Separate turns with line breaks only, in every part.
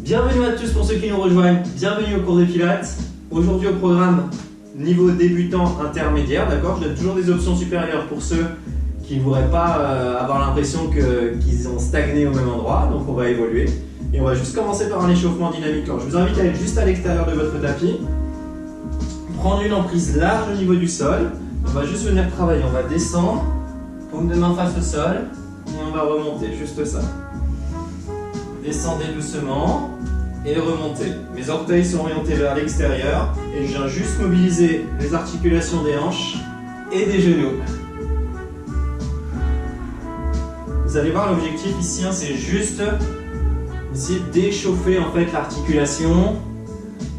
Bienvenue à tous pour ceux qui nous rejoignent, bienvenue au cours de Pilates. Aujourd'hui au programme niveau débutant intermédiaire, d'accord? Je donne toujours des options supérieures pour ceux qui ne voudraient pas avoir l'impression qu'ils ont stagné au même endroit, donc on va évoluer. Et on va juste commencer par un échauffement dynamique. Alors, je vous invite à être juste à l'extérieur de votre tapis, prendre une emprise large au niveau du sol. On va juste venir travailler, on va descendre, paume de main face au sol, et on va remonter, juste ça. Descendez doucement et remontez. Mes orteils sont orientés vers l'extérieur et je viens juste mobiliser les articulations des hanches et des genoux. Vous allez voir l'objectif ici, c'est juste essayer d'échauffer en fait l'articulation,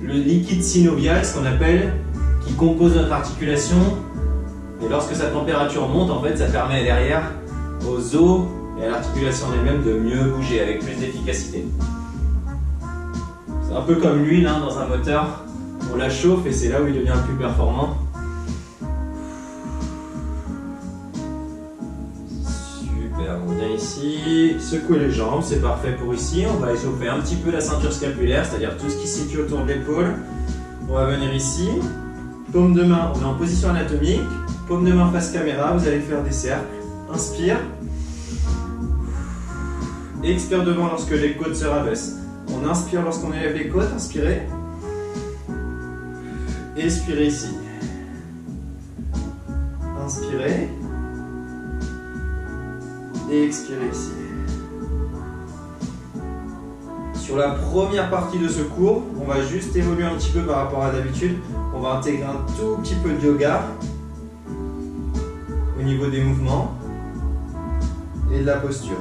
le liquide synovial, ce qu'on appelle, qui compose notre articulation. Et lorsque sa température monte, en fait, ça permet derrière aux os et à l'articulation elle-même de mieux bouger avec plus d'efficacité. C'est un peu comme l'huile dans un moteur, on la chauffe et c'est là où il devient le plus performant. Super, on vient ici, secouer les jambes, c'est parfait pour ici. On va échauffer un petit peu la ceinture scapulaire, c'est-à-dire tout ce qui se situe autour de l'épaule. On va venir ici, paume de main, on est en position anatomique, paume de main face caméra, vous allez faire des cercles. Inspire. Expire devant lorsque les côtes se rabaissent. On inspire lorsqu'on élève les côtes, inspirez. Expirez ici. Inspirez. Et expirez ici. Sur la première partie de ce cours, on va juste évoluer un petit peu par rapport à d'habitude. On va intégrer un tout petit peu de yoga au niveau des mouvements et de la posture.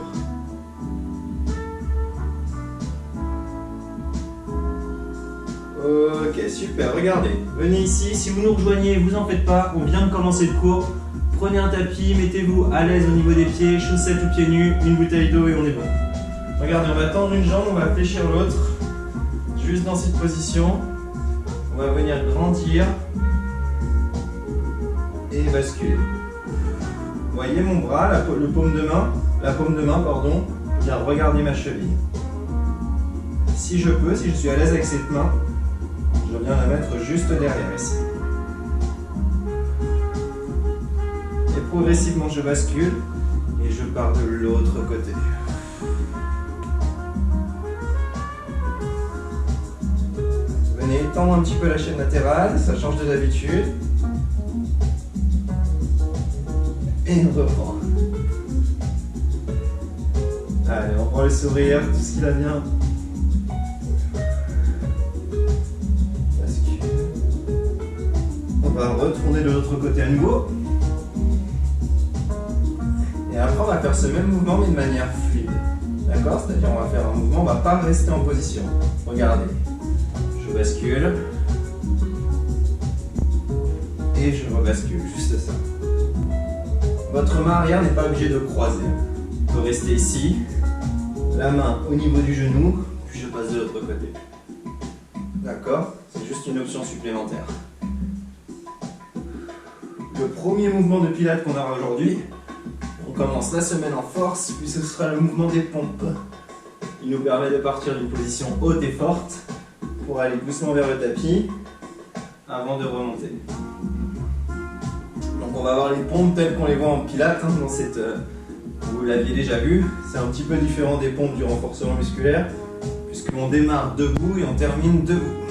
Ok, super, regardez, venez ici, si vous nous rejoignez, vous en faites pas, on vient de commencer le cours, prenez un tapis, mettez-vous à l'aise au niveau des pieds, chaussettes ou pieds nus, une bouteille d'eau et on est bon. Regardez, on va tendre une jambe, on va fléchir l'autre, juste dans cette position, on va venir grandir et basculer. Vous voyez mon bras, la paume de main, pardon, bien regarder ma cheville. Si je peux, si je suis à l'aise avec cette main, je viens la mettre juste derrière ici. Et progressivement je bascule et je pars de l'autre côté. Venez étendre un petit peu la chaîne latérale, ça change de d'habitude. Et on reprend. Allez, on prend le sourire, tout ce qui va bien. On va retourner de l'autre côté à nouveau. Et après, on va faire ce même mouvement, mais de manière fluide. D'accord? C'est-à-dire, on va faire un mouvement, on ne va pas rester en position. Regardez. Je bascule. Et je rebascule, juste ça. Votre main arrière n'est pas obligée de croiser. Vous pouvez rester ici, la main au niveau du genou, puis je passe de l'autre côté. D'accord? C'est juste une option supplémentaire. Le premier mouvement de pilates qu'on aura aujourd'hui, on commence la semaine en force, puis ce sera le mouvement des pompes. Il nous permet de partir d'une position haute et forte pour aller doucement vers le tapis avant de remonter. Donc on va avoir les pompes telles qu'on les voit en pilates, dans cette, vous l'aviez déjà vu. C'est un petit peu différent des pompes du renforcement musculaire, puisqu'on démarre debout et on termine debout.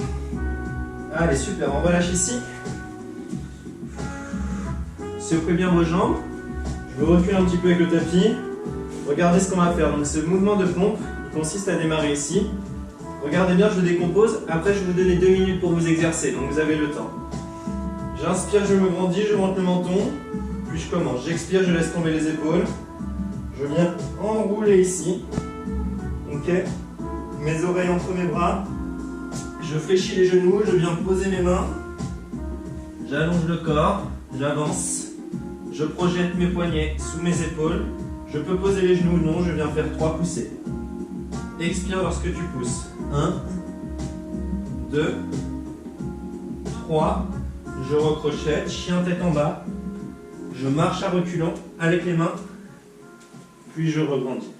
Allez, super, on relâche ici. Secouez bien vos jambes. Je me recule un petit peu avec le tapis. Regardez ce qu'on va faire. Donc ce mouvement de pompe, il consiste à démarrer ici. Regardez bien, je le décompose. Après, je vais vous donner 2 minutes pour vous exercer, donc vous avez le temps. J'inspire, je me grandis, je monte le menton. Puis je commence. J'expire, je laisse tomber les épaules. Je viens enrouler ici. Ok. Mes oreilles entre mes bras. Je fléchis les genoux, je viens poser mes mains. J'allonge le corps, j'avance. Je projette mes poignets sous mes épaules. Je peux poser les genoux ou non, je viens faire 3 poussées. Expire lorsque tu pousses. 1, 2, 3. Je recrochette, chien tête en bas. Je marche à reculons avec les mains. Puis je rebondis.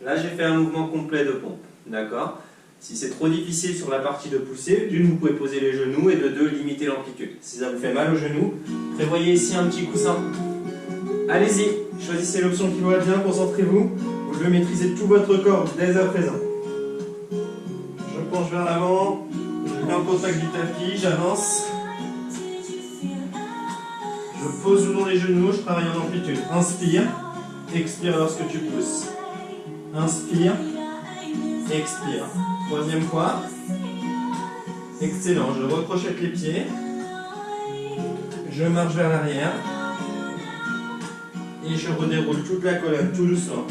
Là, j'ai fait un mouvement complet de pompe. D'accord? Si c'est trop difficile sur la partie de poussée, d'une, vous pouvez poser les genoux et de deux, limiter l'amplitude. Si ça vous fait mal aux genoux, prévoyez ici un petit coussin. Allez-y, choisissez l'option qui vous va bien, concentrez-vous. Vous devez maîtriser tout votre corps dès à présent. Je penche vers l'avant, je mets en contact du tapis, j'avance. Je pose toujours les genoux, je travaille en amplitude. Inspire, expire lorsque tu pousses. Inspire, expire. Troisième fois. Excellent, je recrochette les pieds. Je marche vers l'arrière. Et je redéroule toute la colonne, tout doucement.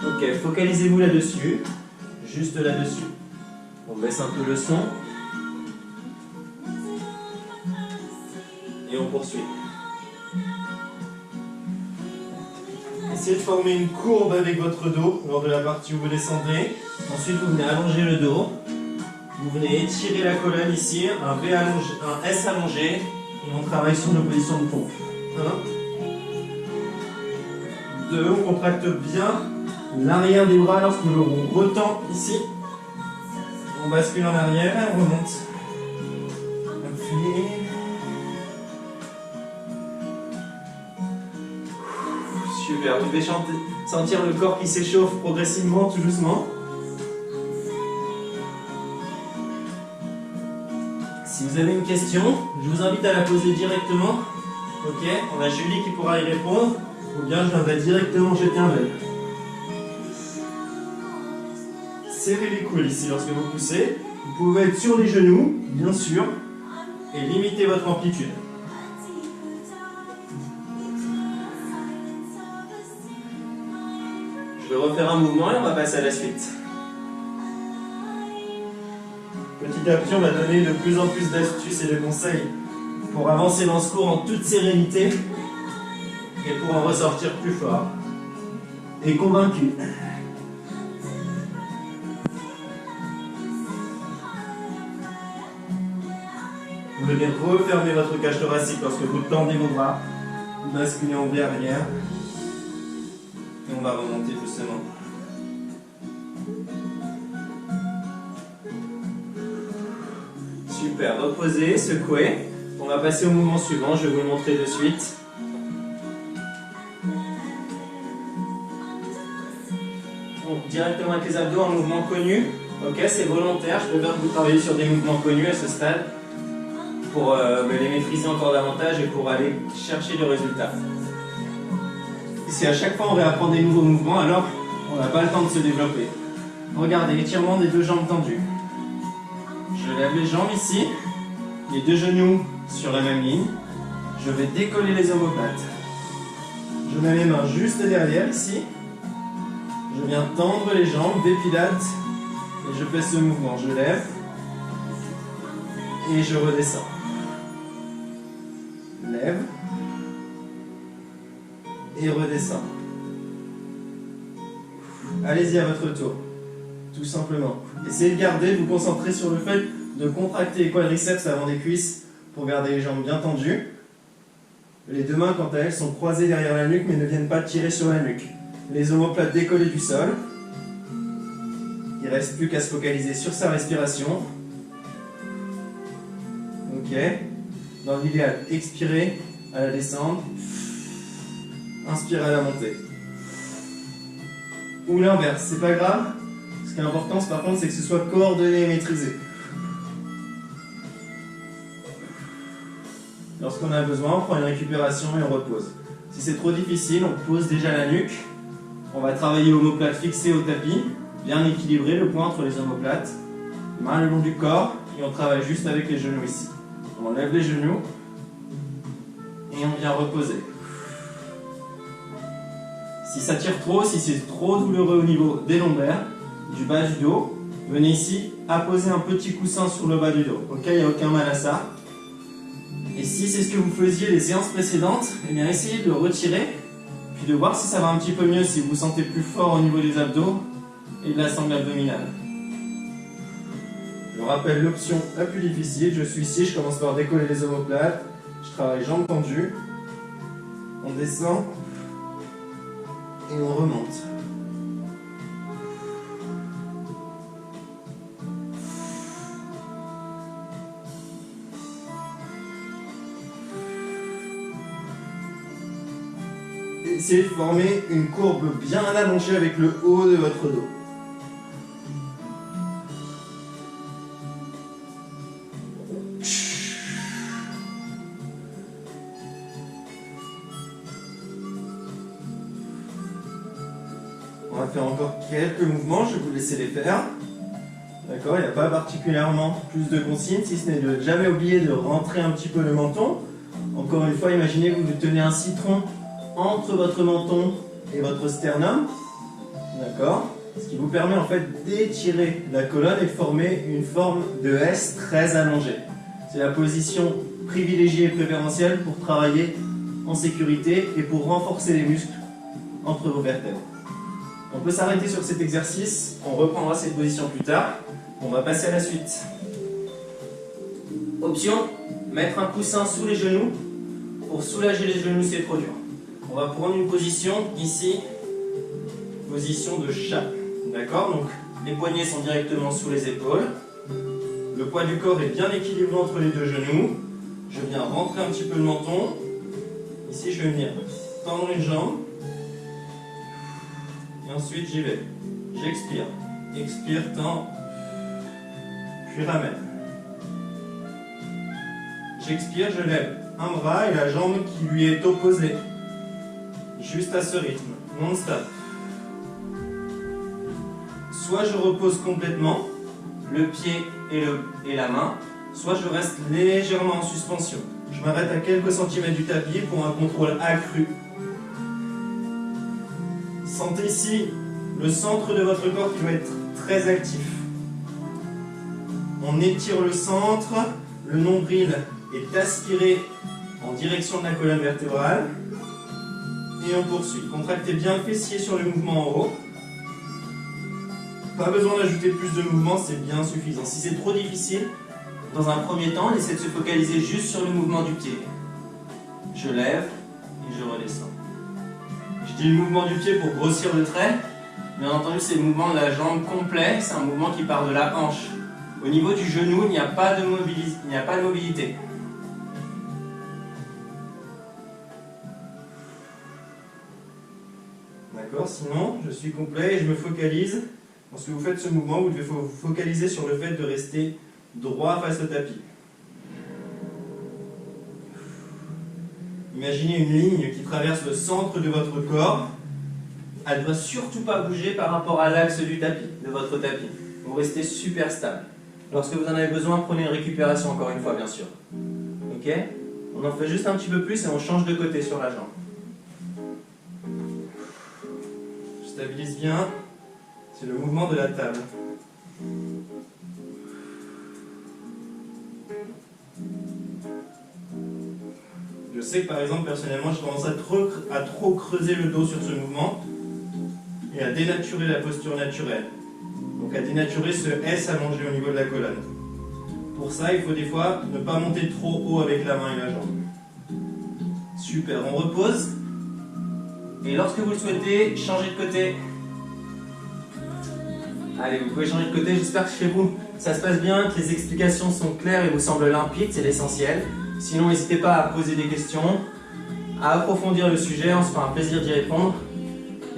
Ok, focalisez-vous là-dessus. Juste là-dessus. On baisse un peu le son. Et on poursuit. Essayez de former une courbe avec votre dos lors de la partie où vous descendez. Ensuite, vous venez allonger le dos. Vous venez étirer la colonne ici, un V allongé, un S allongé. Et on travaille sur nos positions de pompe. 1. 2. On contracte bien l'arrière des bras lorsque l'on retend ici. On bascule en arrière, on remonte. Appuyez. Super, vous devez sentir le corps qui s'échauffe progressivement, tout doucement. Si vous avez une question, je vous invite à la poser directement. Ok, on a Julie qui pourra y répondre, ou bien je viendrai directement jeter un œil. Serrez les coudes ici lorsque vous poussez. Vous pouvez être sur les genoux, bien sûr, et limiter votre amplitude. Je vais refaire un mouvement et on va passer à la suite. Petit à petit, on va donner de plus en plus d'astuces et de conseils pour avancer dans ce cours en toute sérénité et pour en ressortir plus fort et convaincu. Vous devez refermer votre cage thoracique lorsque vous tendez vos bras, vous basculez en V arrière et on va remonter doucement. Super, reposez, secouez. On va passer au mouvement suivant, je vais vous le montrer de suite. Donc, directement avec les abdos, un mouvement connu. Ok, c'est volontaire, je préfère que vous travaillez sur des mouvements connus à ce stade pour les maîtriser encore davantage et pour aller chercher le résultat. Si à chaque fois on réapprend des nouveaux mouvements, alors on n'a pas le temps de se développer. Regardez, étirement des deux jambes tendues. Je lève les jambes ici, les deux genoux sur la même ligne. Je vais décoller les omoplates. Je mets mes mains juste derrière ici. Je viens tendre les jambes, des pilates, et je fais ce mouvement. Je lève et je redescends. Lève et redescends. Allez-y à votre tour, tout simplement. Essayez de garder, de vous concentrer sur le fait de contracter les quadriceps avant des cuisses pour garder les jambes bien tendues. Les deux mains, quant à elles, sont croisées derrière la nuque mais ne viennent pas tirer sur la nuque. Les omoplates décollées du sol. Il ne reste plus qu'à se focaliser sur sa respiration. Ok. Dans l'idéal, expirez à la descente. Inspirez à la montée. Ou l'inverse, c'est pas grave. Ce qui est important, par contre, c'est que ce soit coordonné et maîtrisé. Lorsqu'on a besoin, on prend une récupération et on repose. Si c'est trop difficile, on pose déjà la nuque. On va travailler omoplate fixée au tapis, bien équilibrer le poids entre les omoplates. Main le long du corps et on travaille juste avec les genoux ici. On lève les genoux et on vient reposer. Si ça tire trop, si c'est trop douloureux au niveau des lombaires, du bas du dos, venez ici apposer un petit coussin sur le bas du dos. Ok, il n'y a aucun mal à ça. Et si c'est ce que vous faisiez les séances précédentes, eh bien essayez de le retirer, puis de voir si ça va un petit peu mieux, si vous vous sentez plus fort au niveau des abdos et de la sangle abdominale. Je rappelle l'option la plus difficile, je suis ici, je commence par décoller les omoplates, je travaille jambes tendues, on descend et on remonte. essayez de former une courbe bien allongée avec le haut de votre dos. On va faire encore quelques mouvements, je vais vous laisser les faire. D'accord, il n'y a pas particulièrement plus de consignes, si ce n'est de jamais oublier de rentrer un petit peu le menton. Encore une fois, imaginez que vous tenez un citron entre votre menton et votre sternum. D'accord, ce qui vous permet en fait d'étirer la colonne et de former une forme de S très allongée. C'est la position privilégiée et préférentielle pour travailler en sécurité et pour renforcer les muscles entre vos vertèbres. On peut s'arrêter sur cet exercice, on reprendra cette position plus tard. On va passer à la suite. Option, mettre un coussin sous les genoux. Pour soulager les genoux, c'est trop dur. On va prendre une position ici, position de chat. D'accord? Donc les poignets sont directement sous les épaules. Le poids du corps est bien équilibré entre les deux genoux. Je viens rentrer un petit peu le menton. Ici, je vais venir tendre une jambe. Et ensuite, j'y vais. J'expire. Expire, tends. Puis ramène. J'expire, je lève un bras et la jambe qui lui est opposée. Juste à ce rythme, non-stop. Soit je repose complètement, le pied et la main, soit je reste légèrement en suspension. Je m'arrête à quelques centimètres du tapis pour un contrôle accru. Sentez ici le centre de votre corps qui doit être très actif. On étire le centre, le nombril est aspiré en direction de la colonne vertébrale et on poursuit. Contractez bien le fessier sur le mouvement en haut. Pas besoin d'ajouter plus de mouvements, c'est bien suffisant. Si c'est trop difficile, dans un premier temps, on essaie de se focaliser juste sur le mouvement du pied. Je lève et je redescends. Je dis le mouvement du pied pour grossir le trait. Bien entendu, c'est le mouvement de la jambe complet, c'est un mouvement qui part de la hanche. Au niveau du genou, il n'y a pas de mobilité. D'accord, sinon, je suis complet et je me focalise. Lorsque vous faites ce mouvement, vous devez vous focaliser sur le fait de rester droit face au tapis. Imaginez une ligne qui traverse le centre de votre corps. Elle ne doit surtout pas bouger par rapport à l'axe du tapis, de votre tapis. Vous restez super stable. Lorsque vous en avez besoin, prenez une récupération encore une fois, bien sûr. Ok? On en fait juste un petit peu plus et on change de côté sur la jambe. Je stabilise bien. C'est le mouvement de la table. Je sais que par exemple, personnellement, j'ai tendance à trop creuser le dos sur ce mouvement et à dénaturer la posture naturelle. Donc à dénaturer ce S allongé au niveau de la colonne. Pour ça, il faut des fois ne pas monter trop haut avec la main et la jambe. Super, on repose. Et lorsque vous le souhaitez, changez de côté. Allez, vous pouvez changer de côté. J'espère que chez vous, ça se passe bien, que les explications sont claires et vous semblent limpides, c'est l'essentiel. Sinon, n'hésitez pas à poser des questions, à approfondir le sujet, on se fera un plaisir d'y répondre.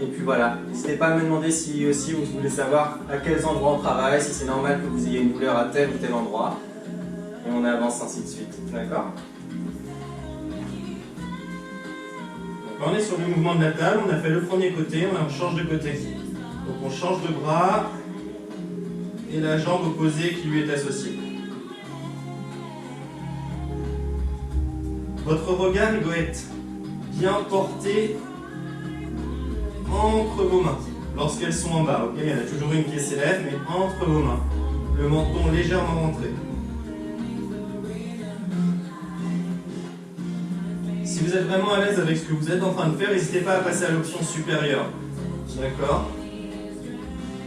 Et puis voilà, n'hésitez pas à me demander si aussi vous voulez savoir à quels endroits on travaille, si c'est normal que vous ayez une douleur à tel ou tel endroit. Et on avance ainsi de suite, d'accord? Donc on est sur le mouvement de la table, on a fait le premier côté, on change de côté. Donc on change de bras et la jambe opposée qui lui est associée. Votre regard il doit être bien porté entre vos mains, lorsqu'elles sont en bas, ok? Il y en a toujours une qui s'élève, mais entre vos mains. Le menton légèrement rentré. Si vous êtes vraiment à l'aise avec ce que vous êtes en train de faire, n'hésitez pas à passer à l'option supérieure. D'accord?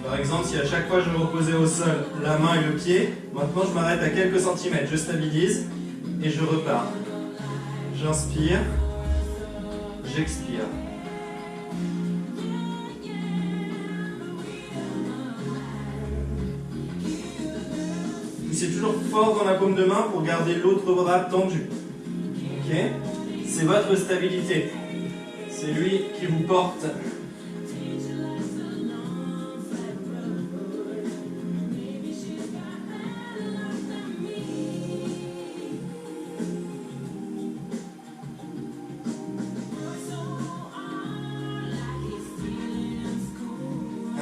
Par exemple, si à chaque fois je reposais au sol la main et le pied, maintenant je m'arrête à quelques centimètres, je stabilise et je repars. J'inspire, j'expire. Poussez toujours fort dans la paume de main pour garder l'autre bras tendu. Ok? C'est votre stabilité. C'est C'est lui qui vous porte.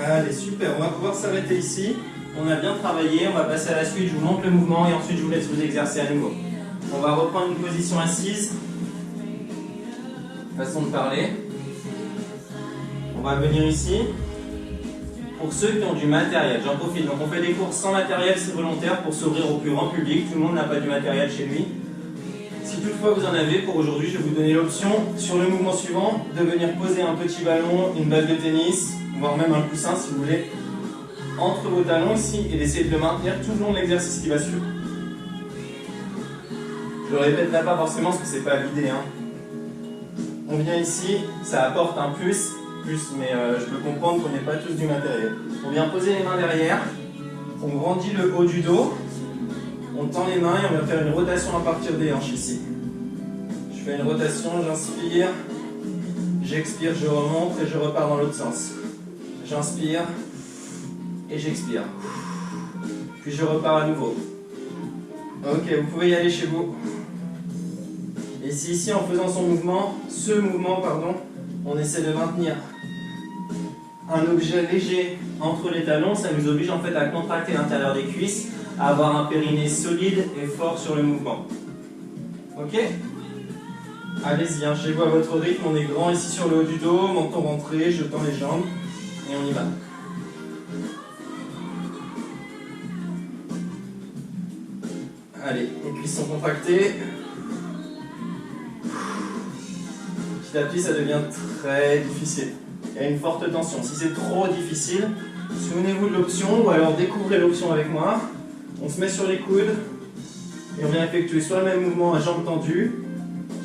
Allez, super, on va pouvoir s'arrêter ici. On a bien travaillé, on va passer à la suite, je vous montre le mouvement et ensuite je vous laisse vous exercer à nouveau. On va reprendre une position assise. Façon de parler. On va venir ici. Pour ceux qui ont du matériel, j'en profite, donc on fait des cours sans matériel, c'est volontaire pour s'ouvrir au plus grand public. Tout le monde n'a pas du matériel chez lui. Si toutefois vous en avez, pour aujourd'hui, je vais vous donner l'option, sur le mouvement suivant, de venir poser un petit ballon, une balle de tennis, voire même un coussin si vous voulez, entre vos talons ici et d'essayer de le maintenir tout le long de l'exercice qui va suivre. Je le répète là pas forcément parce que c'est pas l'idée. On vient ici, ça apporte un plus, mais je peux comprendre qu'on n'ait pas tous du matériel. On vient poser les mains derrière, on grandit le haut du dos, on tend les mains et on va faire une rotation à partir des hanches ici. Je fais une rotation, j'inspire, j'expire, je remonte et je repars dans l'autre sens. J'inspire et j'expire. Puis je repars à nouveau. Ok, vous pouvez y aller chez vous. Et si ici, en faisant ce mouvement, on essaie de maintenir un objet léger entre les talons, ça nous oblige en fait à contracter l'intérieur des cuisses, à avoir un périnée solide et fort sur le mouvement. Ok? Allez-y, chez vous à votre rythme, on est grand ici sur le haut du dos, menton rentré, je tends les jambes et on y va. Allez, les cuisses sont contractées. Petit à petit, ça devient très difficile. Il y a une forte tension. Si c'est trop difficile, souvenez-vous de l'option ou alors découvrez l'option avec moi. On se met sur les coudes et on vient effectuer soit le même mouvement à jambes tendues,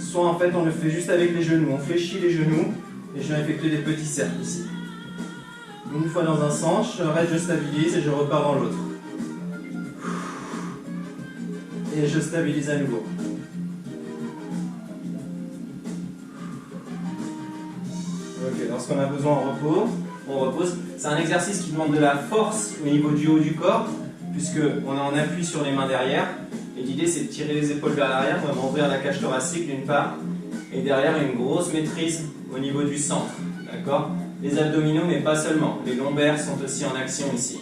soit en fait on le fait juste avec les genoux. On fléchit les genoux et je viens effectuer des petits cercles ici. Une fois dans un sens, je arrête, je stabilise et je repars dans l'autre. Et je stabilise à nouveau. Ok, lorsqu'on a besoin, on repose. C'est un exercice qui demande de la force au niveau du haut du corps, puisqu'on est en appui sur les mains derrière. Et l'idée, c'est de tirer les épaules vers l'arrière, on va ouvrir la cage thoracique d'une part, et derrière, une grosse maîtrise au niveau du centre. D'accord ? Les abdominaux, mais pas seulement. Les lombaires sont aussi en action ici,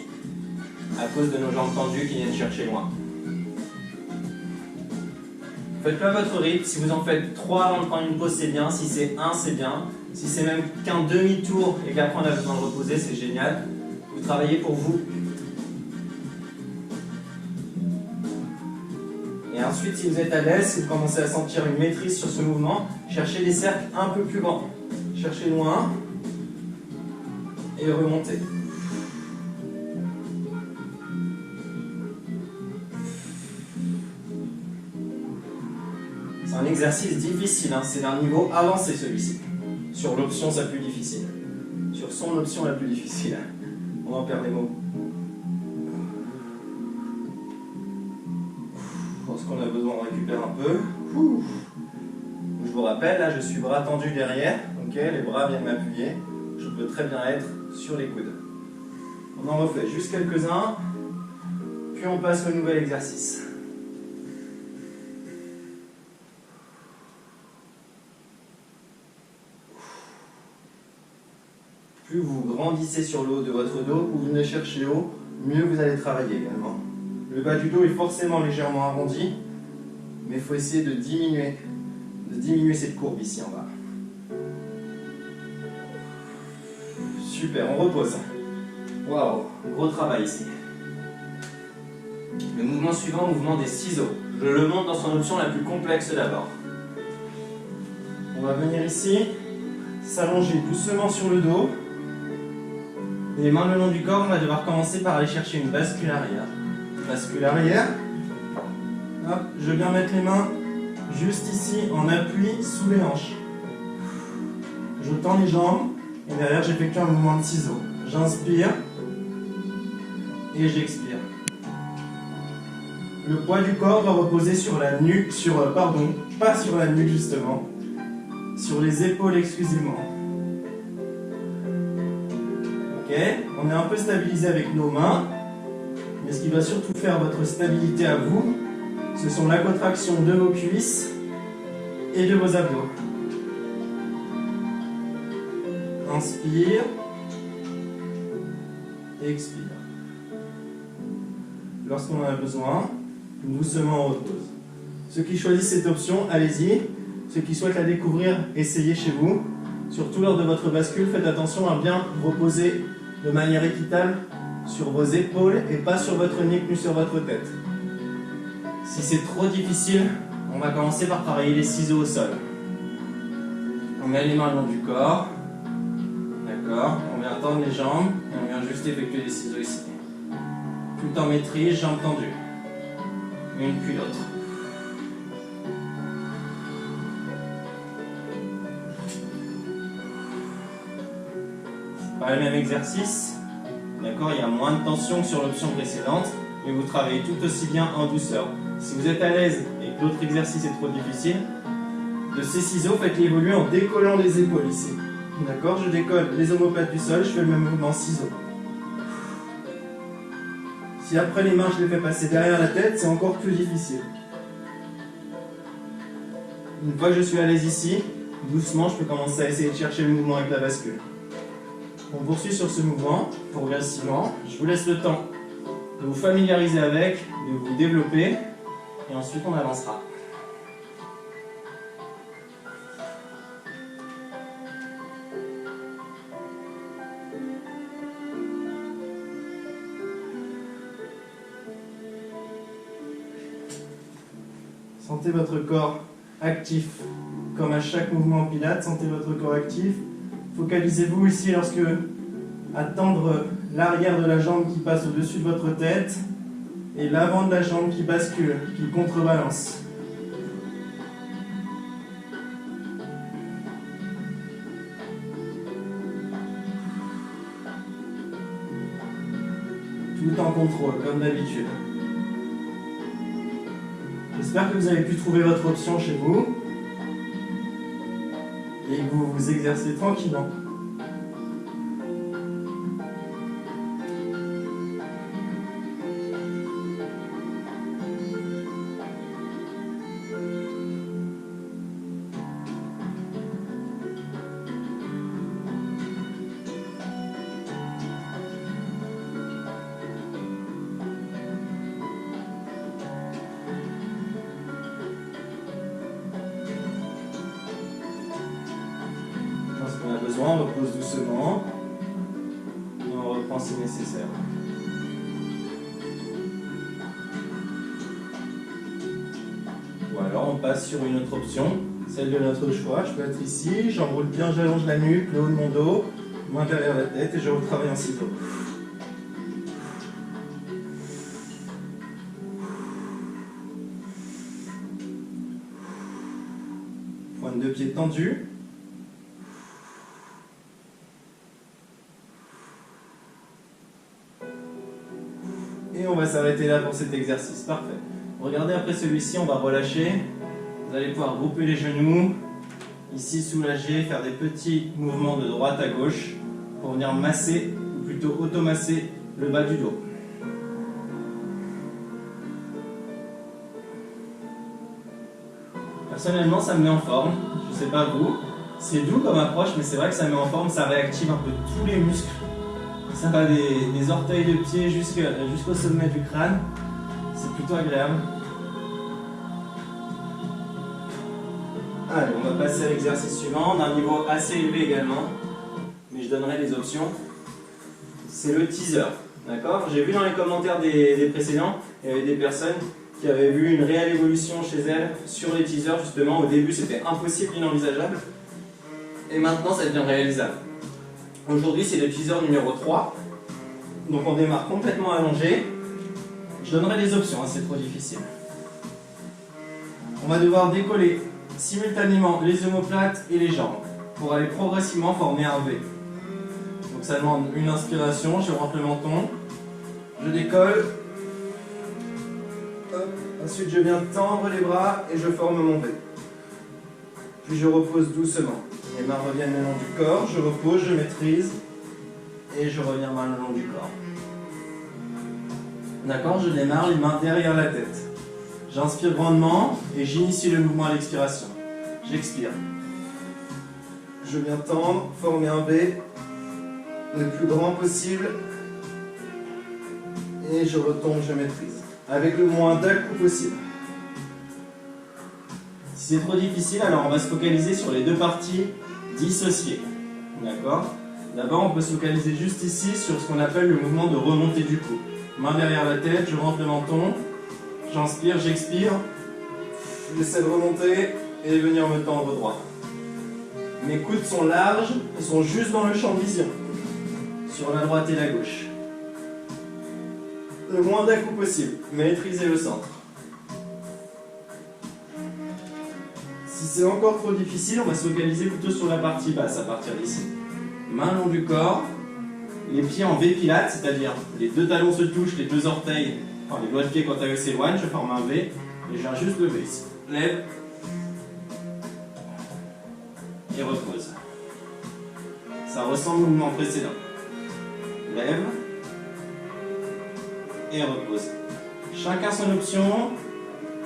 à cause de nos jambes tendues qui viennent chercher loin. Faites-le à votre rythme. Si vous en faites 3 avant de prendre une pause, c'est bien. Si c'est 1, c'est bien. Si c'est même qu'un demi-tour et qu'après on a besoin de reposer, c'est génial. Vous travaillez pour vous. Et ensuite, si vous êtes à l'aise, si vous commencez à sentir une maîtrise sur ce mouvement, cherchez des cercles un peu plus grands. Cherchez loin et remontez. C'est un exercice difficile, c'est d'un niveau avancé celui-ci. Sur l'option la plus difficile. Sur son option la plus difficile. On en perd les mots. Lorsqu'on a besoin, on récupère un peu. Je vous rappelle, là je suis bras tendu derrière, okay, les bras viennent m'appuyer. Je peux très bien être sur les coudes. On en refait juste quelques-uns, puis on passe au nouvel exercice. Plus vous grandissez sur le haut de votre dos, ou vous venez chercher haut, mieux vous allez travailler également. Le bas du dos est forcément légèrement arrondi, mais il faut essayer de diminuer cette courbe ici en bas. Super, on repose. Waouh, gros travail ici. Le mouvement suivant, mouvement des ciseaux. Je le montre dans son option la plus complexe d'abord. On va venir ici, s'allonger doucement sur le dos. Les mains le long du corps, on va devoir commencer par aller chercher une bascule arrière. Bascule arrière. Hop, je viens mettre les mains juste ici en appui sous les hanches. Je tends les jambes et derrière j'effectue un mouvement de ciseaux. J'inspire et j'expire. Le poids du corps doit reposer sur la nuque, pas sur la nuque justement, sur les épaules exclusivement. Ok, on est un peu stabilisé avec nos mains, mais ce qui va surtout faire votre stabilité à vous, ce sont la contraction de vos cuisses et de vos abdos. Inspire, expire. Lorsqu'on en a besoin, doucement on repose. Ceux qui choisissent cette option, allez-y. Ceux qui souhaitent la découvrir, essayez chez vous. Surtout lors de votre bascule, faites attention à bien reposer de manière équitable sur vos épaules et pas sur votre nuque ni sur votre tête. Si c'est trop difficile, on va commencer par travailler les ciseaux au sol. On met les mains le long du corps. D'accord. On vient tendre les jambes et on vient juste effectuer des ciseaux ici. Tout en maîtrise, jambes tendues. Une puis l'autre. Pas le même exercice, d'accord, il y a moins de tension que sur l'option précédente, mais vous travaillez tout aussi bien en douceur. Si vous êtes à l'aise et que l'autre exercice est trop difficile, de ces ciseaux, faites-les évoluer en décollant les épaules ici. D'accord, je décolle les omoplates du sol, je fais le même mouvement ciseaux. Si après les mains je les fais passer derrière la tête, c'est encore plus difficile. Une fois que je suis à l'aise ici, doucement je peux commencer à essayer de chercher le mouvement avec la bascule. On poursuit sur ce mouvement progressivement. Je vous laisse le temps de vous familiariser avec, de vous développer, et ensuite on avancera. Sentez votre corps actif, comme à chaque mouvement en pilates, sentez votre corps actif. Focalisez-vous ici lorsque attendre l'arrière de la jambe qui passe au-dessus de votre tête et l'avant de la jambe qui bascule, qui contrebalance. Tout en contrôle, comme d'habitude. J'espère que vous avez pu trouver votre option chez vous et que vous vous exercez tranquillement. On a besoin, on repose doucement et on reprend si nécessaire. Ou alors on passe sur une autre option, celle de notre choix. Je peux être ici, j'enroule bien, j'allonge la nuque, le haut de mon dos, main derrière la tête et je retravaille en ciseaux. Pointe de pied tendue. Et on va s'arrêter là pour cet exercice. Parfait. Regardez, après celui-ci, on va relâcher. Vous allez pouvoir grouper les genoux. Ici, soulager, faire des petits mouvements de droite à gauche pour venir masser, ou plutôt automasser, le bas du dos. Personnellement, ça me met en forme. Je ne sais pas vous. C'est doux comme approche, mais c'est vrai que ça met en forme. Ça réactive un peu tous les muscles. Ça va des orteils de pied jusqu'au sommet du crâne. C'est plutôt agréable. Allez, on va passer à l'exercice suivant, d'un niveau assez élevé également. Mais je donnerai les options. C'est le teaser. D'accord ? J'ai vu dans les commentaires des précédents, il y avait des personnes qui avaient vu une réelle évolution chez elles sur les teasers, justement. Au début, c'était impossible, inenvisageable. Et maintenant, ça devient réalisable. Aujourd'hui, c'est le teaser numéro 3. Donc on démarre complètement allongé. Je donnerai des options, hein, c'est trop difficile. On va devoir décoller simultanément les omoplates et les jambes pour aller progressivement former un V. Donc ça demande une inspiration, je rentre le menton, je décolle. Hop. Ensuite je viens tendre les bras et je forme mon V. Puis je repose doucement. Les mains reviennent le long du corps, je repose, je maîtrise.
Et je reviens main le long du corps. D'accord, je démarre les mains derrière la tête. J'inspire grandement et j'initie le mouvement à l'expiration. J'expire.
Je viens tendre, former un V le plus grand possible. Et je retombe, je maîtrise. Avec le moins d'un coup possible.
Si c'est trop difficile, alors on va se focaliser sur les deux parties dissociées. D'accord? D'abord, on peut se focaliser juste ici sur ce qu'on appelle le mouvement de remontée du cou. Main derrière la tête, je rentre le menton, j'inspire, j'expire, j'essaie de remonter et venir me tendre droit. Mes coudes sont larges, ils sont juste dans le champ de vision, sur la droite et la gauche. Le moins d'un coup possible, maîtrisez le centre. Si c'est encore trop difficile, on va se focaliser plutôt sur la partie basse à partir d'ici. Main long du corps, les pieds en V pilate, c'est-à-dire les deux talons se touchent, les deux orteils, enfin les doigts de pied quand eux s'éloignent, je forme un V et je viens juste lever ici. Lève et repose. Ça ressemble au mouvement précédent. Lève et repose. Chacun son option.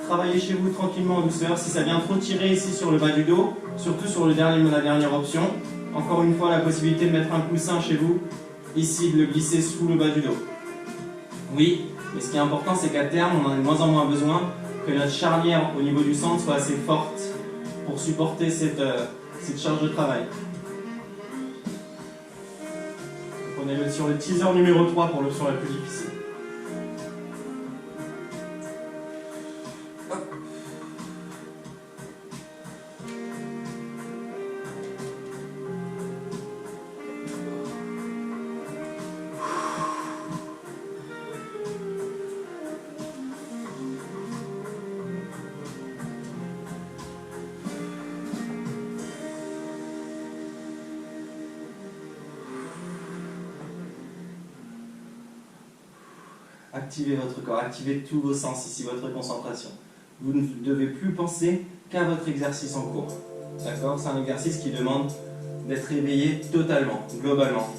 Travaillez chez vous tranquillement en douceur. Si ça vient trop tirer ici sur le bas du dos, surtout sur la dernière option, encore une fois la possibilité de mettre un coussin chez vous, ici de le glisser sous le bas du dos. Oui, mais ce qui est important c'est qu'à terme on en a de moins en moins besoin, que notre charnière au niveau du centre soit assez forte pour supporter cette charge de travail. Donc on est sur le teaser numéro 3 pour l'option la plus difficile. Activez votre corps, activez tous vos sens ici, votre concentration. Vous ne devez plus penser qu'à votre exercice en cours. D'accord? C'est un exercice qui demande d'être éveillé totalement, globalement.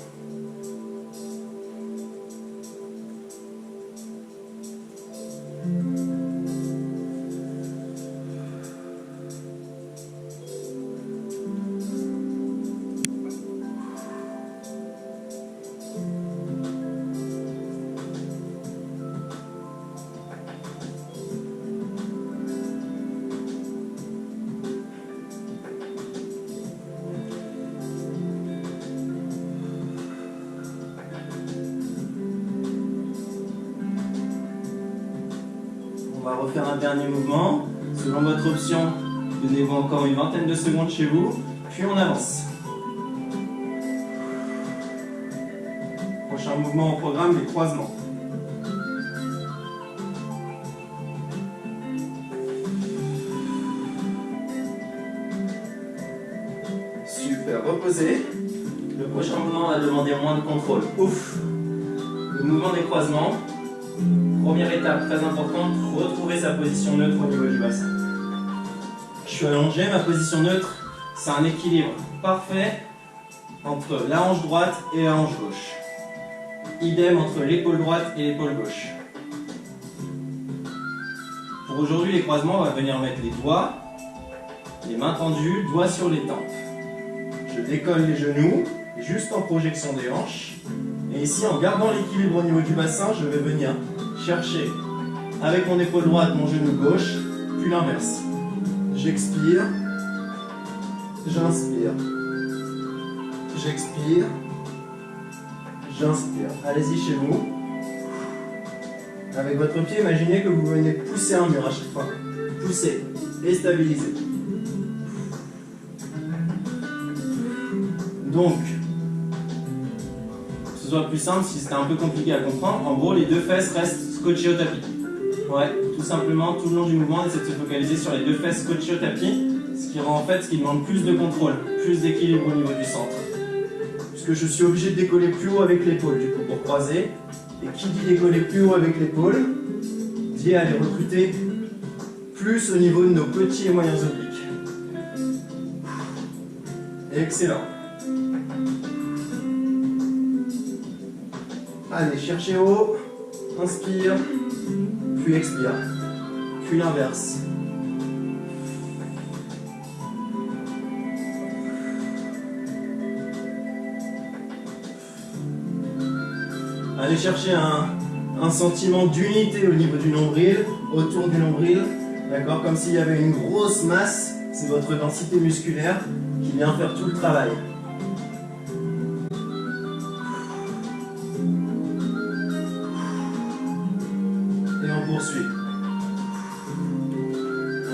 On va refaire un dernier mouvement. Selon votre option, donnez-vous encore une vingtaine de secondes chez vous, puis on avance. Prochain mouvement au programme, les croisements.
Super, reposez.
Le prochain mouvement va demander moins de contrôle. Ouf. Le mouvement des croisements. Première étape très importante, retrouver sa position neutre au niveau du bassin. Je suis allongé, ma position neutre, c'est un équilibre parfait entre la hanche droite et la hanche gauche. Idem entre l'épaule droite et l'épaule gauche. Pour aujourd'hui, les croisements, on va venir mettre les doigts, les mains tendues, doigts sur les tempes. Je décolle les genoux, juste en projection des hanches. Et ici, en gardant l'équilibre au niveau du bassin, je vais venir chercher avec mon épaule droite mon genou gauche, puis l'inverse.
J'expire, j'inspire, j'expire, j'inspire. Allez-y chez vous. Avec votre pied, imaginez que vous venez pousser un mur à chaque fois. Poussez et stabilisez.
Donc, pour que ce soit plus simple, si c'était un peu compliqué à comprendre, en gros, les deux fesses restent scotchées au tapis. Ouais, tout simplement, tout le long du mouvement, on essaie de se focaliser sur les deux fesses scotchées au tapis, ce qui rend en fait, ce qui demande plus de contrôle, plus d'équilibre au niveau du centre. Puisque je suis obligé de décoller plus haut avec l'épaule, du coup, pour croiser. Et qui dit décoller plus haut avec l'épaule, dit aller recruter plus au niveau de nos petits et moyens obliques. Excellent.
Allez, cherchez haut. Inspire. Puis expire. Puis l'inverse. Allez chercher un sentiment d'unité au niveau du nombril, autour du nombril, d'accord, comme s'il y avait une grosse masse, c'est votre densité musculaire qui vient faire tout le travail. Et on poursuit.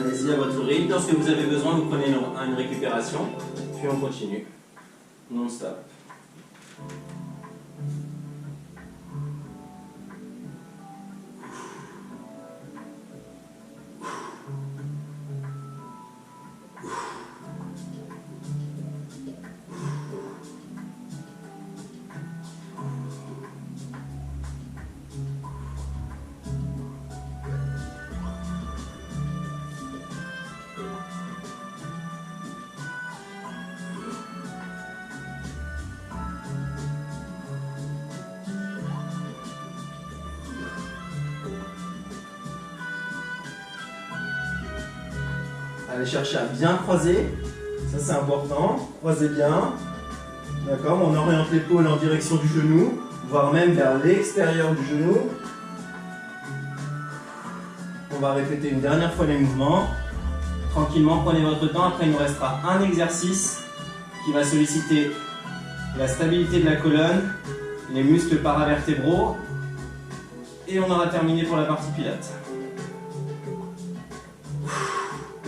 Allez-y à votre rythme, lorsque vous avez besoin, vous prenez une récupération, puis on continue, non-stop. Allez chercher à bien croiser, ça c'est important, croisez bien, d'accord, on oriente l'épaule en direction du genou, voire même vers l'extérieur du genou. On va répéter une dernière fois les mouvements, tranquillement, prenez votre temps, après il nous restera un exercice qui va solliciter la stabilité de la colonne, les muscles paravertébraux, et on aura terminé pour la partie pilates.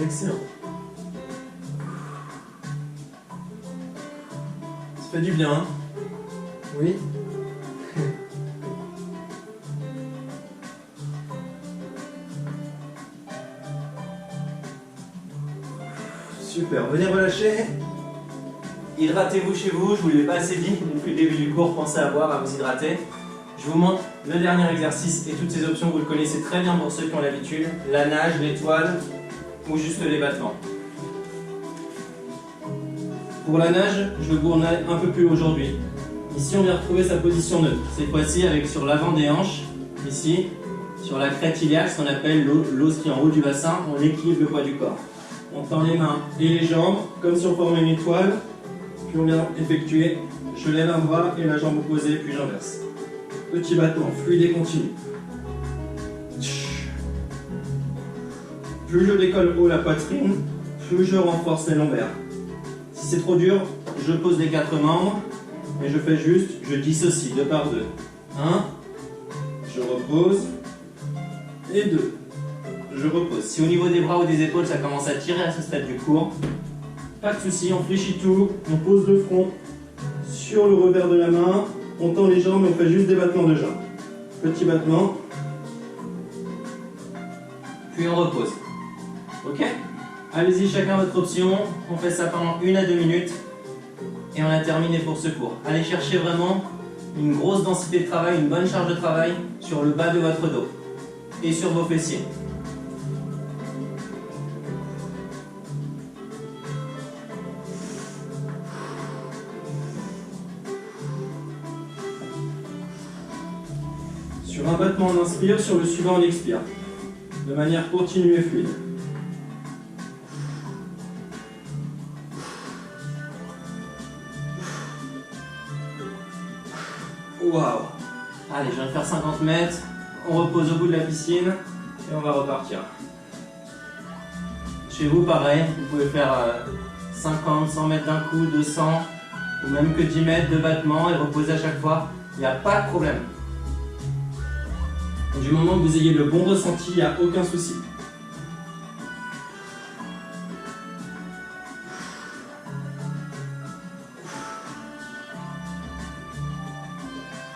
Excellent. Ça fait du bien, hein? Oui. Super, venez relâcher. Hydratez-vous chez vous, je vous l'ai pas assez dit depuis le début du cours, pensez à boire, à vous hydrater. Je vous montre le dernier exercice et toutes ces options, vous le connaissez très bien pour ceux qui ont l'habitude. La nage, l'étoile ou juste les battements. Pour la nage, je vous en ai un peu plus aujourd'hui. Ici, on vient retrouver sa position neutre. Cette fois-ci, avec sur l'avant des hanches, ici, sur la crête iliaque, ce qu'on appelle l'os qui est en haut du bassin, on équilibre le poids du corps. On tend les mains et les jambes, comme si on formait une étoile, puis on vient effectuer, je lève un bras et la jambe opposée, puis j'inverse. Petit battement, fluide et continu. Plus je décolle haut la poitrine, plus je renforce les lombaires. Si c'est trop dur, je pose les 4 membres et je fais juste, je dissocie 2 par 2. 1, je repose et 2. Je repose. Si au niveau des bras ou des épaules ça commence à tirer à ce stade du cours, pas de souci, on fléchit tout, on pose le front sur le revers de la main, on tend les jambes et on fait juste des battements de jambes. Petit battement, puis on repose. Ok? Allez-y, chacun votre option, on fait ça pendant 1 à 2 minutes et on a terminé pour ce cours. Allez chercher vraiment une grosse densité de travail, une bonne charge de travail sur le bas de votre dos et sur vos fessiers. Sur un battement on inspire, sur le suivant on expire, de manière continue et fluide. Waouh! Allez, je viens de faire 50 mètres, on repose au bout de la piscine et on va repartir. Chez vous, pareil, vous pouvez faire 50, 100 mètres d'un coup, 200 ou même que 10 mètres de battement et reposer à chaque fois, il n'y a pas de problème. Du moment que vous ayez le bon ressenti, il n'y a aucun souci.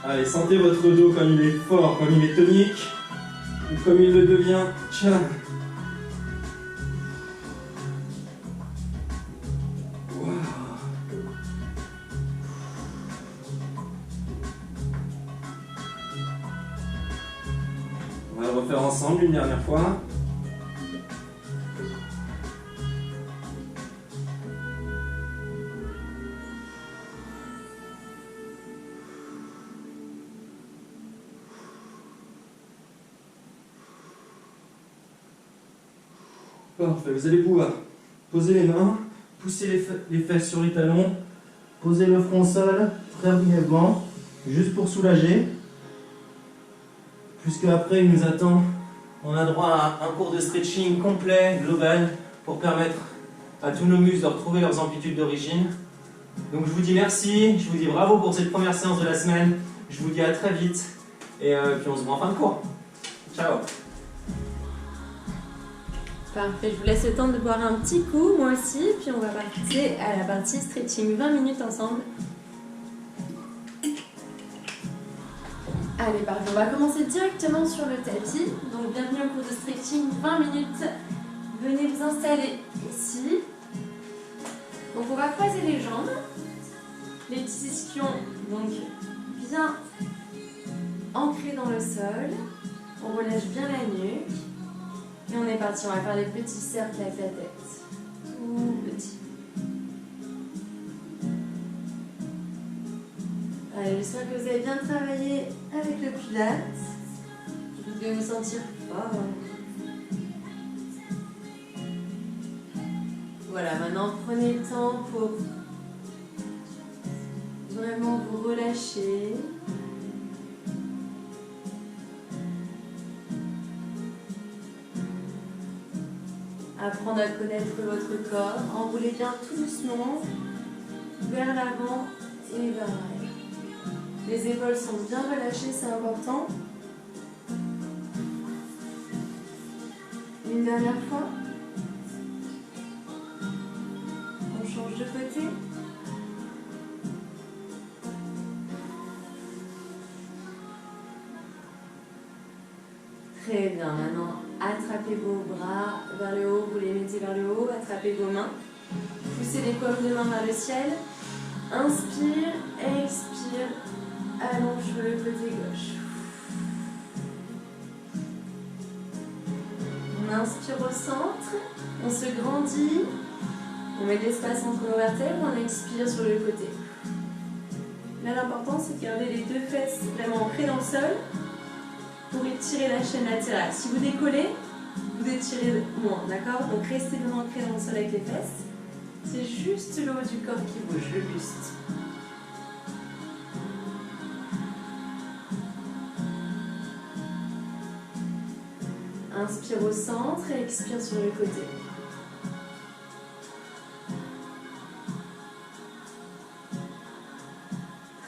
Allez, sentez votre dos comme il est fort, comme il est tonique, ou comme il le devient. Tiens. Wow. On va le refaire ensemble une dernière fois. Parfait, vous allez pouvoir poser les mains, pousser les fesses sur les talons, poser le front au sol très brièvement, juste pour soulager. Puisque après il nous attend, on a droit à un cours de stretching complet, global, pour permettre à tous nos muscles de retrouver leurs amplitudes d'origine. Donc je vous dis merci, je vous dis bravo pour cette première séance de la semaine, je vous dis à très vite, et puis on se voit en fin de cours. Ciao.
Parfait, je vous laisse le temps de boire un petit coup, moi aussi, puis on va passer à la partie stretching, 20 minutes ensemble. Allez, parfait, on va commencer directement sur le tapis. Donc bienvenue au cours de stretching, 20 minutes. Venez vous installer ici. Donc on va croiser les jambes, les petits ischions donc bien ancrés dans le sol. On relâche bien la nuque. Et on est parti, on va faire des petits cercles avec la tête. Tout petit. Allez, j'espère que vous avez bien travaillé avec le pilates. Vous devez vous sentir fort. Voilà, maintenant prenez le temps pour vraiment vous relâcher. Apprendre à connaître votre corps. Enroulez bien tout doucement vers l'avant et vers l'arrière. Les épaules sont bien relâchées, c'est important. Une dernière fois. On change de côté. Très bien, maintenant attrapez vos bras vers le haut, vous les mettez vers le haut, attrapez vos mains, poussez les paumes de main vers le ciel, inspire, expire, allonge sur le côté gauche. On inspire au centre, on se grandit, on met de l'espace entre nos vertèbres, on expire sur le côté. Là l'important c'est de garder les deux fesses vraiment ancrées dans le sol, pour étirer la chaîne latérale. Si vous décollez, vous étirez moins, d'accord? Donc restez vraiment ancré dans le sol avec les fesses. C'est juste le haut du corps qui bouge, le buste. Inspire au centre et expire sur le côté.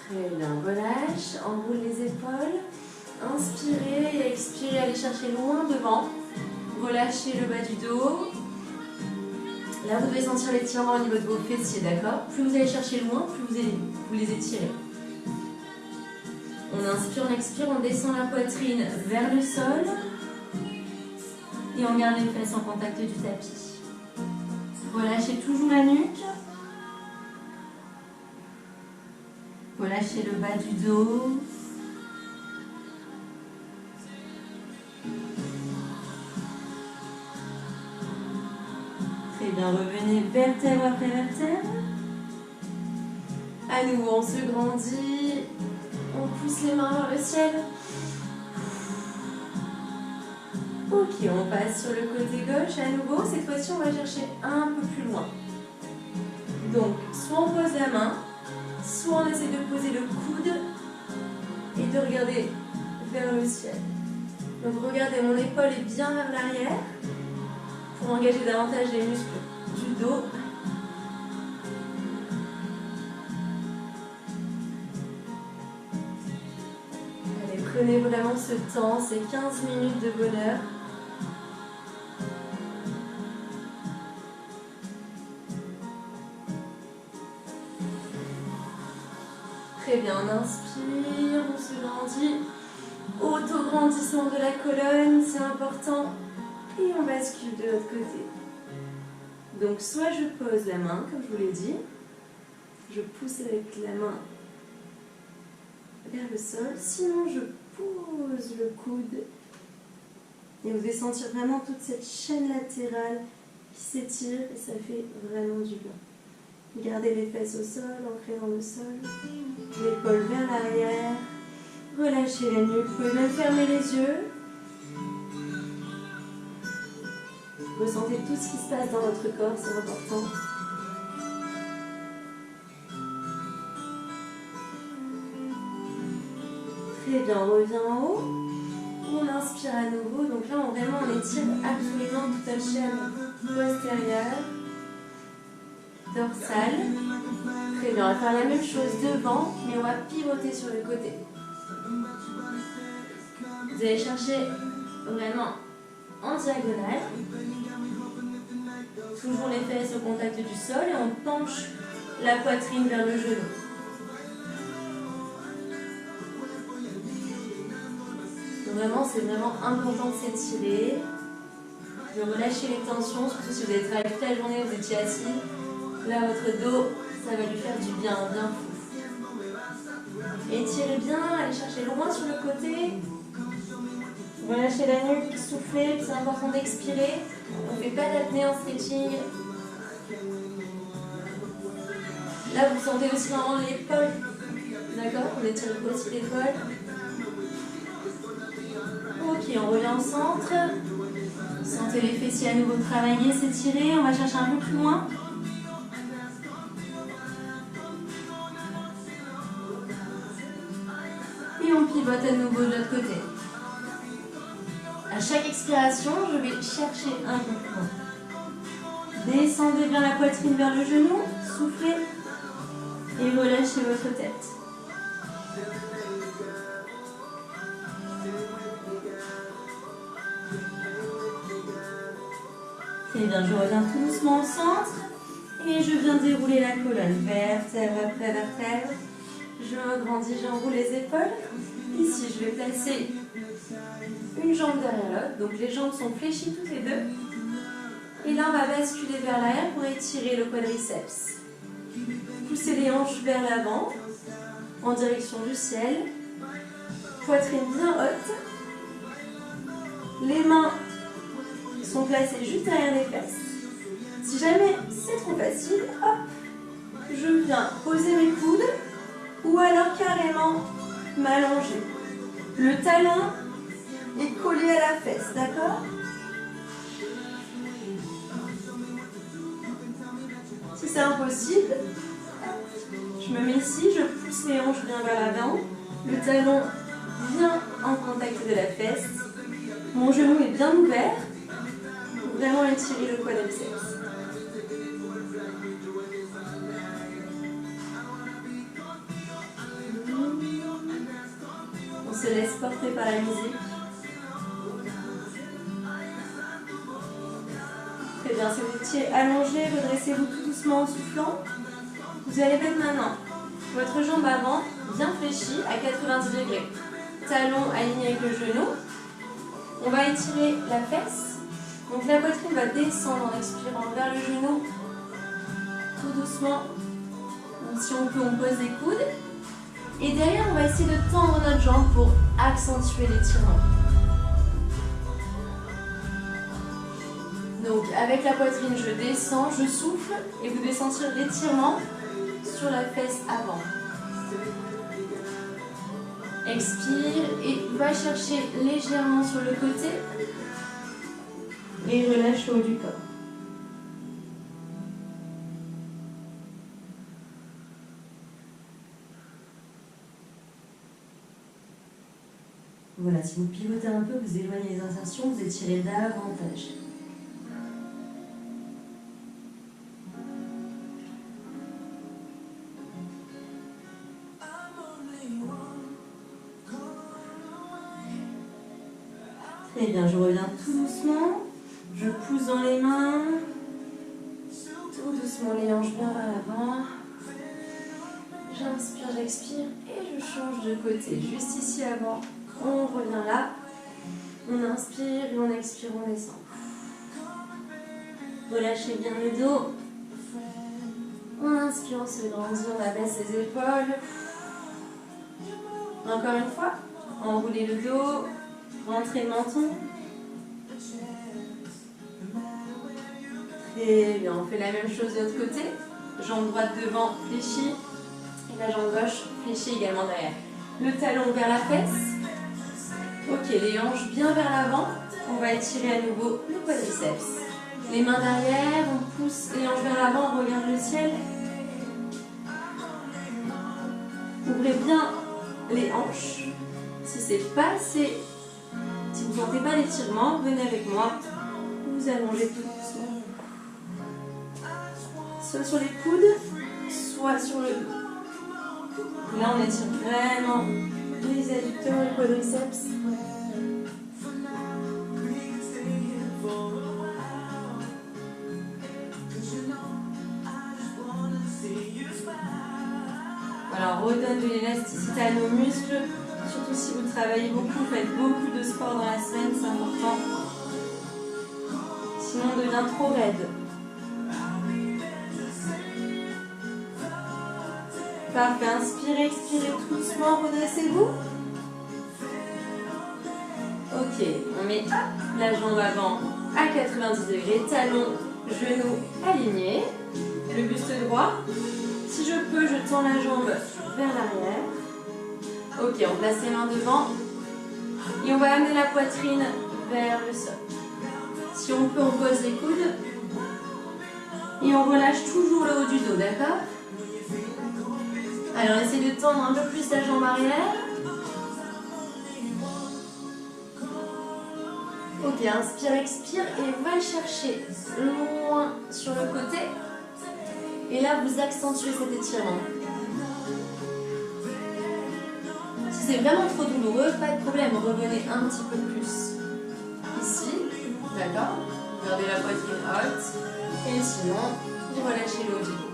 Très bien, relâche, enroule les épaules. Inspirez et expirez, allez chercher loin devant. Relâchez le bas du dos. Là, vous devez sentir l'étirement au niveau de vos fessiers, d'accord? Plus vous allez chercher loin, plus vous les étirez. On inspire, on expire, on descend la poitrine vers le sol. Et on garde les fesses en contact du tapis. Relâchez toujours la nuque. Relâchez le bas du dos. Très bien, revenez vertèbre après vertèbre. À nouveau, on se grandit. On pousse les mains vers le ciel. Ok, on passe sur le côté gauche. À nouveau, cette fois-ci, on va chercher un peu plus loin. Donc, soit on pose la main, soit on essaie de poser le coude et de regarder vers le ciel. Donc, regardez, mon épaule est bien vers l'arrière pour engager davantage les muscles du dos. Allez, prenez vraiment ce temps, ces 15 minutes de bonheur. Très bien, on inspire, on se grandit. Auto-grandissement de la colonne, c'est important. Et on bascule de l'autre côté. Donc soit je pose la main, comme je vous l'ai dit. Je pousse avec la main vers le sol. Sinon, je pose le coude. Et vous devez sentir vraiment toute cette chaîne latérale qui s'étire et ça fait vraiment du bien. Gardez les fesses au sol, ancrées dans le sol. L'épaule vers l'arrière. Relâchez la nuque. Vous pouvez même fermer les yeux. Ressentez tout ce qui se passe dans votre corps, c'est important. Très bien, on revient en haut. On inspire à nouveau. Donc là, vraiment, on étire absolument toute la chaîne postérieure, dorsale. Très bien, on va faire la même chose devant, mais on va pivoter sur le côté. Vous allez chercher vraiment en diagonale. Toujours les fesses au contact du sol et on penche la poitrine vers le genou. Vraiment, c'est vraiment important de s'étirer, de relâcher les tensions, surtout si vous avez travaillé toute la journée, vous étiez assis. Là, votre dos, ça va lui faire du bien, bien fou. Étirez bien, allez chercher loin sur le côté. Relâchez la nuque, soufflez, c'est important d'expirer. On ne fait pas d'apnée en stretching. Là, vous sentez aussi vraiment l'épaule. D'accord? On étire aussi l'épaule. Ok, on revient au centre. Sentez les fessiers à nouveau travailler, s'étirer. On va chercher un peu plus loin. Et on pivote à nouveau de l'autre côté. À chaque expiration, je vais chercher un peu plus loin. Descendez bien la poitrine vers le genou, soufflez et relâchez votre tête. Très bien, je reviens tout doucement au centre et je viens dérouler la colonne, vertèbre après vertèbre. Je m'agrandis, j'enroule les épaules. Ici, je vais placer une jambe derrière l'autre, donc les jambes sont fléchies toutes les deux. Et là, on va basculer vers l'arrière pour étirer le quadriceps. Poussez les hanches vers l'avant, en direction du ciel. Poitrine bien haute. Les mains sont placées juste derrière les fesses. Si jamais c'est trop facile, hop, je viens poser mes coudes ou alors carrément m'allonger. Le talon est collé à la fesse, d'accord? Si c'est impossible, je me mets ici, je pousse les hanches bien vers l'avant, le talon bien en contact de la fesse, mon genou est bien ouvert, pour vraiment étirer le quadriceps. On se laisse porter par la musique. Très bien, si vous étiez allongé, redressez-vous tout doucement en soufflant. Vous allez mettre maintenant votre jambe avant, bien fléchie, à 90 degrés. Talon aligné avec le genou. On va étirer la fesse. Donc la poitrine va descendre en expirant vers le genou. Tout doucement. Donc si on peut, on pose les coudes. Et derrière, on va essayer de tendre notre jambe pour accentuer l'étirement. Donc avec la poitrine, je descends, je souffle et vous devez sentir l'étirement sur la fesse avant. Expire et va chercher légèrement sur le côté et relâche le haut du corps. Voilà, si vous pivotez un peu, vous éloignez les insertions, vous étirez davantage. Très bien, je reviens tout doucement, je pousse dans les mains, tout doucement les hanches bien vers l'avant. J'inspire, j'expire et je change de côté, juste ici avant. On revient là, on inspire et on expire, on descend. Relâchez bien le dos. On inspire, on se grandit, on abaisse les épaules. Encore une fois, enroulez le dos, rentrez le menton. Très bien, on fait la même chose de l'autre côté. Jambe droite devant, fléchie. Et la jambe gauche, fléchie également derrière. Le talon vers la fesse. Ok, les hanches bien vers l'avant. On va étirer à nouveau le quadriceps. Les mains derrière, on pousse les hanches vers l'avant, on regarde le ciel. Ouvrez bien les hanches. Si c'est pas assez, si vous ne sentez pas l'étirement, venez avec moi. Vous allongez tout doucement. Soit sur les coudes, soit sur le dos. Là, on étire vraiment les adducteurs et quadriceps. Alors, on redonne de l'élasticité à nos muscles, surtout si vous travaillez beaucoup, faites beaucoup de sport dans la semaine, c'est important. Sinon, on devient trop raide. Parfait, inspirez, expirez tout doucement, redressez-vous. Ok, on met la jambe avant à 90 degrés, talons, genoux alignés, le buste droit. Si je peux, je tends la jambe vers l'arrière. Ok, on place les mains devant et on va amener la poitrine vers le sol. Si on peut, on pose les coudes et on relâche toujours le haut du dos, d'accord? Alors, on essaie de tendre un peu plus la jambe arrière. Ok, inspire, expire et va chercher loin sur le côté. Et là, vous accentuez cet étirement. Si c'est vraiment trop douloureux, pas de problème, revenez un petit peu plus. Ici, d'accord? Gardez la poitrine haute. Et sinon, vous relâchez le haut du dos.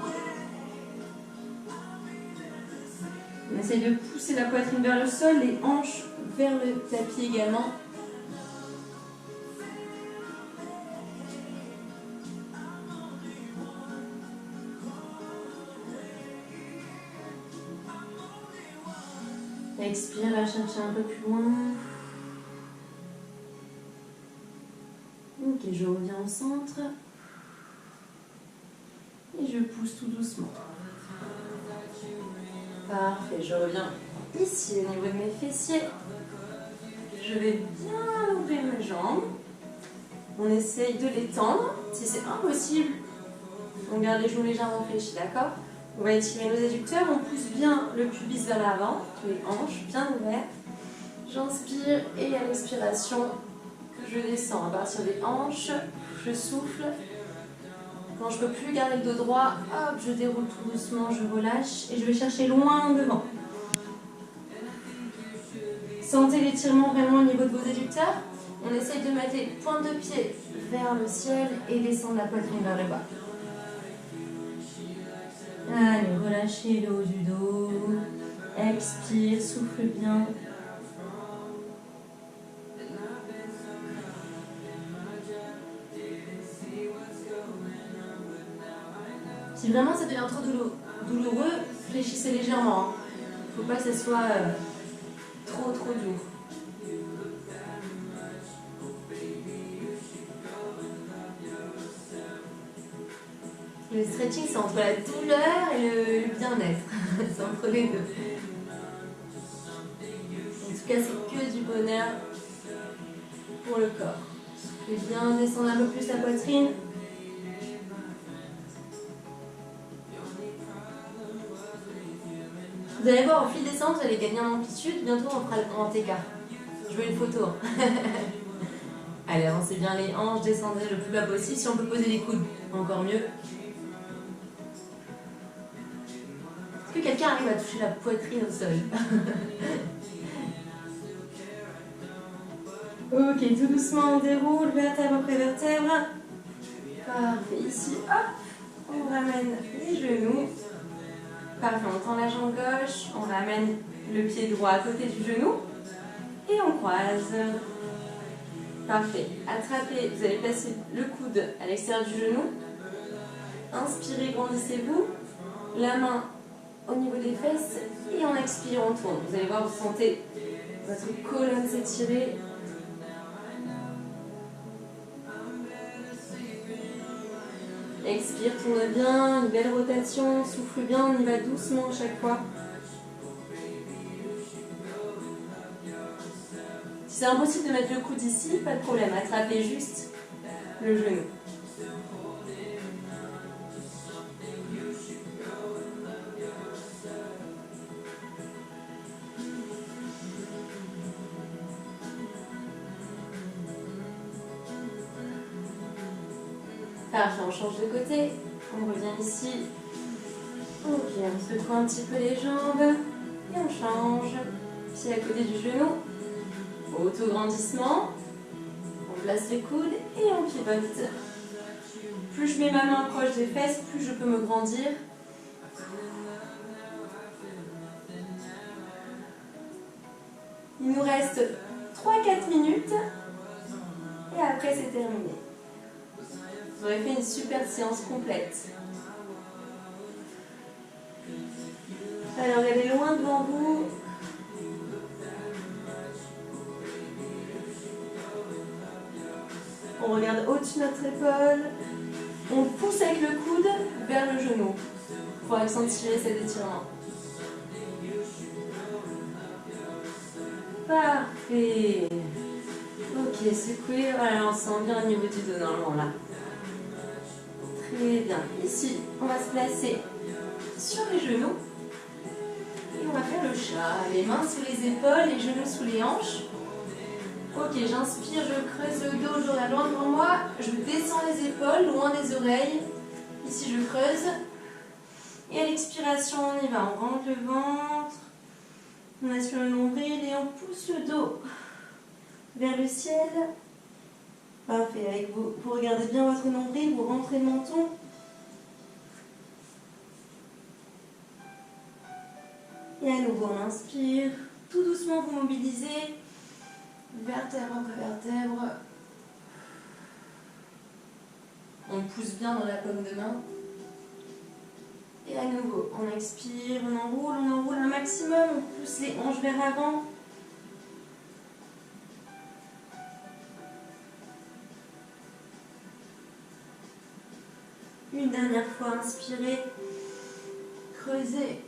On essaye de pousser la poitrine vers le sol, les hanches vers le tapis également. Expire, va chercher un peu plus loin. Ok, je reviens au centre. Et je pousse tout doucement. Parfait, je reviens ici au niveau de mes fessiers. Je vais bien ouvrir mes jambes. On essaye de les tendre. Si c'est impossible, on garde les genoux légèrement fléchis, d'accord? On va étirer nos adducteurs, on pousse bien le pubis vers l'avant, les hanches bien ouvertes. J'inspire et à l'expiration, je descends à partir des hanches, je souffle. Quand je ne peux plus garder le dos droit, hop, je déroule tout doucement, je relâche et je vais chercher loin devant. Sentez l'étirement vraiment au niveau de vos adducteurs. On essaye de mettre les pointes de pied vers le ciel et descendre la poitrine vers le bas. Allez, relâchez le haut du dos. Expire, souffle bien. Si vraiment ça devient trop douloureux, fléchissez légèrement. Il ne faut pas que ça soit trop dur. Le stretching, c'est entre la douleur et le bien-être. C'est entre les deux. En tout cas, c'est que du bonheur pour le corps. Je vais bien descendre un peu plus la poitrine. Vous allez voir, au fil des séances, vous allez gagner en amplitude. Bientôt, on fera le grand écart. Je veux une photo. Allez, avancez bien les hanches, descendez le plus bas possible. Si on peut poser les coudes, encore mieux. Est-ce que quelqu'un arrive à toucher la poitrine au sol? Ok, tout doucement, on déroule, vertèbre après vertèbre. Parfait, ici, hop, on ramène les genoux. Parfait, on tend la jambe gauche, on ramène le pied droit à côté du genou et on croise. Parfait, attrapez, vous allez placer le coude à l'extérieur du genou. Inspirez, grandissez-vous. La main au niveau des fesses et en expire, on tourne. Vous allez voir, vous sentez votre colonne s'étirer. Expire, tourne bien, une belle rotation, souffle bien, on y va doucement à chaque fois. Si c'est impossible de mettre le coude ici, pas de problème, attrapez juste le genou. Parfait, on change de côté. On revient ici. Ok, on secoue un petit peu les jambes. Et on change. Pied à côté du genou. Auto-grandissement. On place les coudes et on pivote. Plus je mets ma main proche des fesses, plus je peux me grandir. Il nous reste 3-4 minutes. Et après, c'est terminé. Vous aurez fait une super séance complète. Alors, regardez loin devant vous. On regarde au-dessus de notre épaule. On pousse avec le coude vers le genou pour accentuer cet étirement. Parfait. Ok, secouez. Voilà, on sent bien au niveau du dos normalement là. Très bien. Ici, on va se placer sur les genoux. Et on va faire le chat. Les mains sous les épaules, les genoux sous les hanches. Ok, j'inspire, je creuse le dos, je regarde loin devant moi. Je descends les épaules, loin des oreilles. Ici, je creuse. Et à l'expiration, on y va. On rentre le ventre. On aspire le nombril et on pousse le dos vers le ciel. Parfait. Avec vous regardez bien votre nombril, vous rentrez le menton. Et à nouveau, on inspire. Tout doucement, vous mobilisez. Vertèbre après vertèbre. On pousse bien dans la paume de main. Et à nouveau, on expire, on enroule un maximum. On pousse les hanches vers l'avant. Une dernière fois, inspirez. Creusez.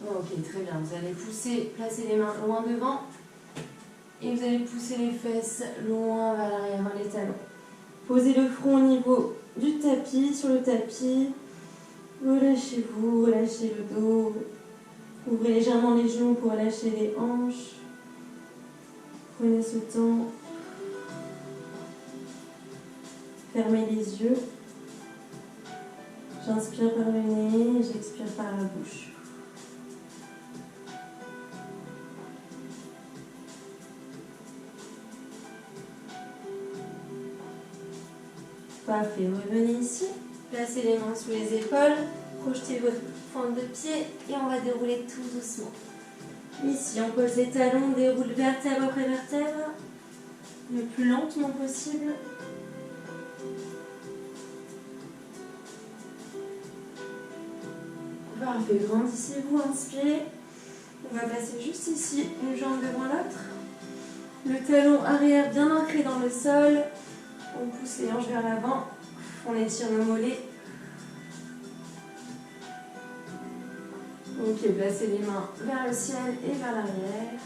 Ok, très bien. Vous allez pousser, placer les mains loin devant. Et vous allez pousser les fesses loin vers l'arrière, les talons. Posez le front au niveau du tapis, sur le tapis. Relâchez-vous, relâchez le dos. Ouvrez légèrement les genoux pour relâcher les hanches. Prenez ce temps. Fermez les yeux. J'inspire par le nez, j'expire par la bouche. Parfait, revenez ici, placez les mains sous les épaules, projetez votre pointe de pied et on va dérouler tout doucement. Ici, on pose les talons, on déroule vertèbre après vertèbre, le plus lentement possible. Parfait, grandissez-vous, inspirez. On va placer juste ici une jambe devant l'autre. Le talon arrière bien ancré dans le sol. On pousse les hanches vers l'avant, on étire nos mollets. Ok, placez les mains vers le ciel et vers l'arrière.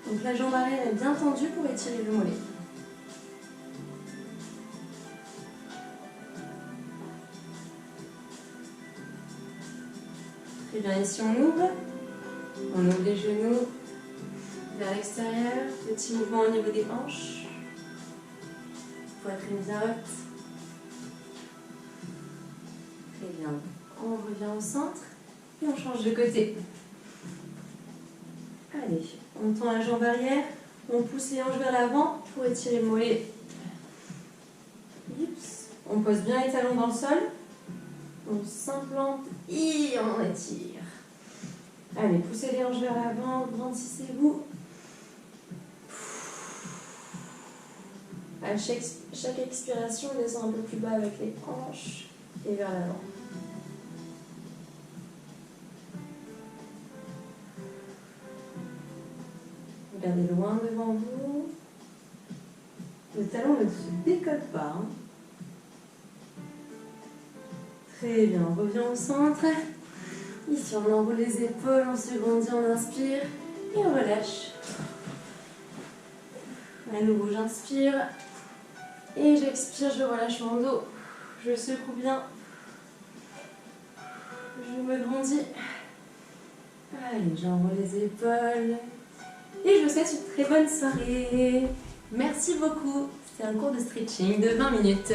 Donc la jambe arrière est bien tendue pour étirer le mollet. Très bien, ici on ouvre les genoux vers l'extérieur, petit mouvement au niveau des hanches, poitrine bien haute. Très bien, on revient au centre et on change de côté. Allez, on tend la jambe arrière, on pousse les hanches vers l'avant pour étirer le mollet. On pose bien les talons dans le sol, on s'implante et on étire. Allez, poussez les hanches vers l'avant, grandissez-vous. À chaque expiration, on descend un peu plus bas avec les hanches et vers l'avant. Regardez loin devant vous. Le talon ne se décolle pas. Hein. Très bien, on revient au centre. Ici, on enroule les épaules, on se grandit, on inspire et on relâche. À nouveau, j'inspire et j'expire, je relâche mon dos. Je secoue bien. Je me grandis. rebondis. Allez, j'enroule les épaules. Et je vous souhaite une très bonne soirée. Merci beaucoup. C'était un cours de stretching de 20 minutes.